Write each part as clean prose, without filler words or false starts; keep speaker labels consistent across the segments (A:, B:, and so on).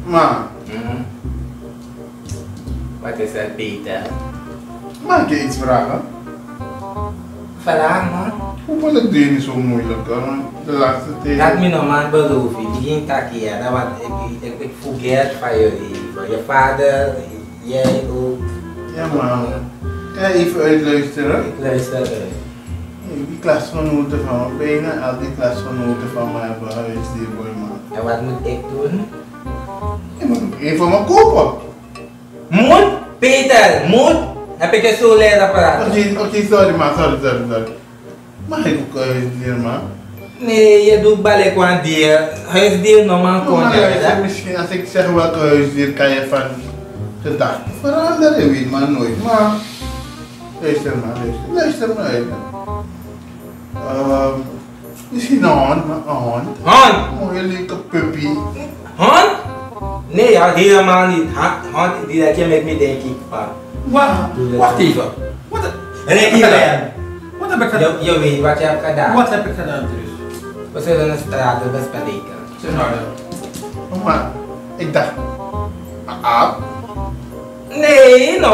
A: Ma.
B: Wat is dat, Peter?
A: Mag ik je iets vragen?
B: Vraag, man.
A: Hoe vond het ding zo moeilijk? De laatste tijd.
B: Laat me nog maar beloven. Begin takia. Want ik vergeet van jullie. Van je vader, jij ook.
A: Ja, man. Kan je even uitluisteren?
B: Ik luister uit.
A: Die klasgenoten van me, bijna al die klasgenoten van me hebben huisdierboy, man.
B: En wat moet ik doen?
A: Je moet een van me kopen.
B: Moet? Peter, moet? Heb ik het zo leren praten?
A: Oké, sorry man, sorry. Mag ik ook huisdier, man?
B: Nee, je doet balik want dier. Huisdier normaal kon je.
A: Misschien als ik zeg welke huisdier kan je van gedachten veranderen, weet man nooit. Maar luister maar uit. Misschien een hond, maar een hond.
B: Hond?
A: Mooie leuke puppy.
B: Hond? Nee, ja, helemaal niet. Hond, die dat je met me denk ik van.
C: Wacht even. Wat
B: Wat
C: heb ik gedaan?
B: Je weet wat je hebt gedaan.
C: Wat heb ik gedaan, dus?
B: We zullen een straat bespreken.
C: Zeg nou dan.
A: Maar ik dacht, een aap?
B: Nee, no,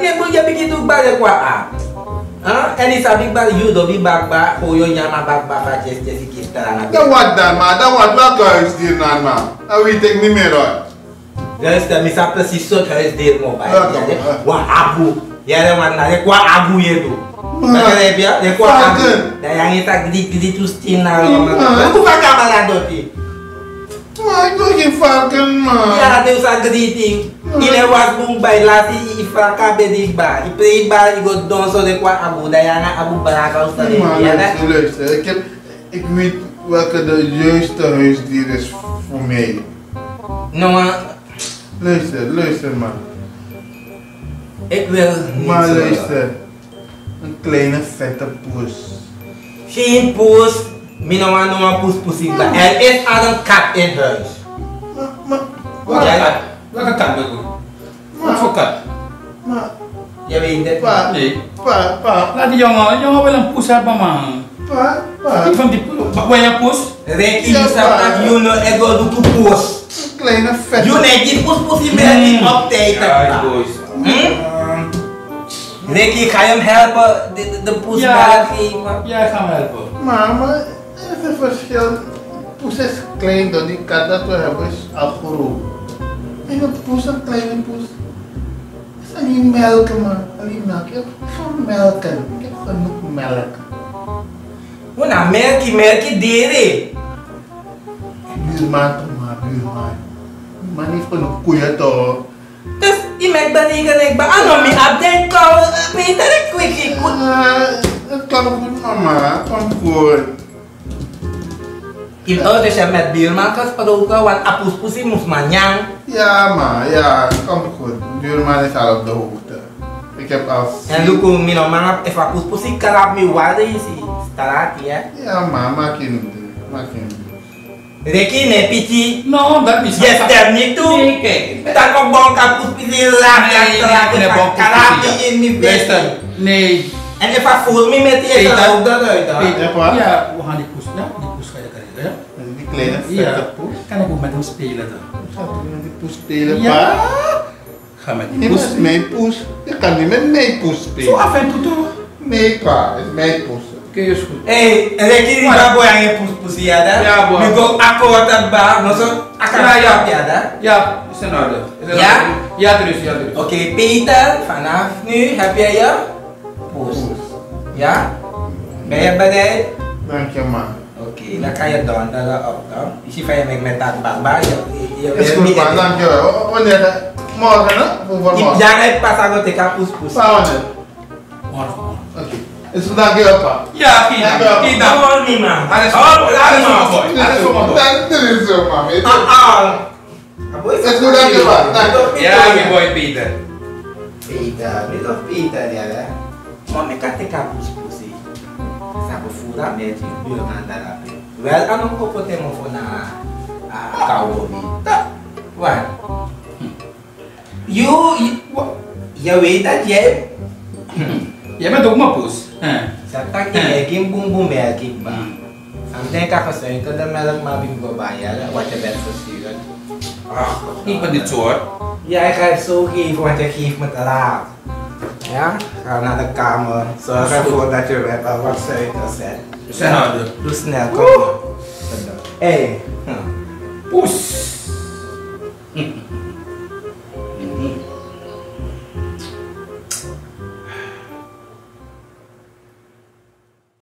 B: je moet begin doen balik qua aap. En die sabi bak judo bi bakba, koyo nyama bakba van Jesse Kisteranga.
A: Dat wat dan, maar dat wat welke huisdier dan, man? Dat weet ik niet meer hoor.
B: Luister, misa precies soort huisdier mobile.
A: Ja,
B: Wa abu. Ja, dan wat na, kwa abu je doet. Begrijp je? Je kwa abu. Dan yang itu gede tustin na. Hoe vaak kan man dat doen?
A: Maar ik wil geen varken, man.
B: Ja, dat is al gede. Ile was bung bij lati ifraka bedik ba. Iprei ba igo don so de kwa abu. Dan yang abu baraka ustad.
A: Luister, ik weet welke de juiste huisdier is voor mij.
B: No, maar
A: Luister man.
B: ik wil niet.
A: Maar luister, een kleine vette poes.
B: Geen poes, minoan noemen poes. Er is al een kat in huis.
C: Welke kat bedoel je? Wat voor kat?
A: Maar,
B: Je weet het.
A: pa,
C: Nee.
A: pa,
C: Laat die jongen wil een poes hebben, man.
A: pa.
C: Ik van die poes. Wil je een poes?
B: Reki, you stop dat you know ego do poes.
A: Een kleine vette.
B: You know die poes in bed niet op tijd. Reki, ga je hem helpen de poes
C: Ja.
B: geven?
C: Ja, ik ga hem helpen.
A: Maar er is een verschil. Poes is klein, door die kat dat we hebben is al groot. En een poes, een kleine poes. Is alleen melken, man. Alleen melk. Ik heb geen melken. Ik heb genoeg melk.
B: Hoe nou, melkie, dere.
A: Buurman. Man heeft genoeg koeien toch.
B: Dus, iemand ben ik ben aan me update call. Peter, ik quick.
A: Het kan goed, mama. Kom goed.
B: In ouders hebben met buurman gesproken, want apus moest manjang.
A: Ja, ma, ja, kom goed. Buurman is al op de hoogte. Ik heb al.
B: En luku mino manga if apus karap mi wade isi starat ya.
A: Ja, ma, maak je niet.
B: Reki ne piti.
C: No, dat is
B: Yes, daar niet toe.
C: Nee, kijk.
B: Tak kok bong kapus piti lap yang
C: Nee,
B: karap in mi
C: luister. Nee.
B: En if I fool me met die
C: Peter.
B: ook dat uit.
C: Peter,
A: wat?
C: ja, we gaan die poes. Ja, die poes ga je krijgen, ja?
A: Die kleine
C: Ja.
A: vette poes.
C: Kan ik ook met hem spelen dan?
A: Gaat u met die poes spelen,
C: Ja.
A: pa?
C: Ga met die
A: Niet
C: poes.
A: met mijn poes. Je kan niet met mijn poes
C: Zo
A: spelen.
C: af en toe toch?
A: Nee, pa, het is mijn poes.
C: Oké, is goed.
B: Hey, Reki ni ba boy yang pus ya da.
C: Ja, boy.
B: Mi go akko ta ba, no so akara ya da.
C: Ja, is in orde. Is in
B: Ja?
C: orde. Ja, er is, ja, er is.
B: Oké, Peter, vanaf nu heb jij je poes. Ja? Ben je bereid?
A: Dank je, ma.
B: Oké, dan kan je donderdag op dan. Ik zie van je met dat baba.
A: Is goed, ma, dank je wel. Wanneer? Morgen, hè? Overmorgen.
B: Jangan pas aku teka pus-pus.
A: Pa, wanneer?
C: Morgen.
A: Oké. Is goed, dank je wel, pa.
C: Ja, kita.
B: Oh, nih mah.
C: Alles
B: Oh,
C: voor mijn boy. Alles voor mijn boy.
A: Dat is zo, ma.
B: Is
A: goed, dank je wel. Dank je.
C: Ja, mijn boy Peter.
B: Peter, little Peter ya lah. Mau mereka teka pus-pus sih. Sabu fura meji bilang antara. Well, anong ko po mo na kau ni. What? You ya wait je.
C: Jij bent ook mijn poes.
B: Sa tak merking bum merking ba. En denk aan gesuiker, de melk maar bingo wat je bent verstuurd.
C: Ach, ik ben dit zo hoor.
B: Jij gaat zo geven, want je geeft me te laat. Ja? Ga naar de kamer. Zorg ervoor dat je weer wat suiker zet.
C: Zeg nou de.
B: Doe snel, kom maar. Hey.
C: Poes.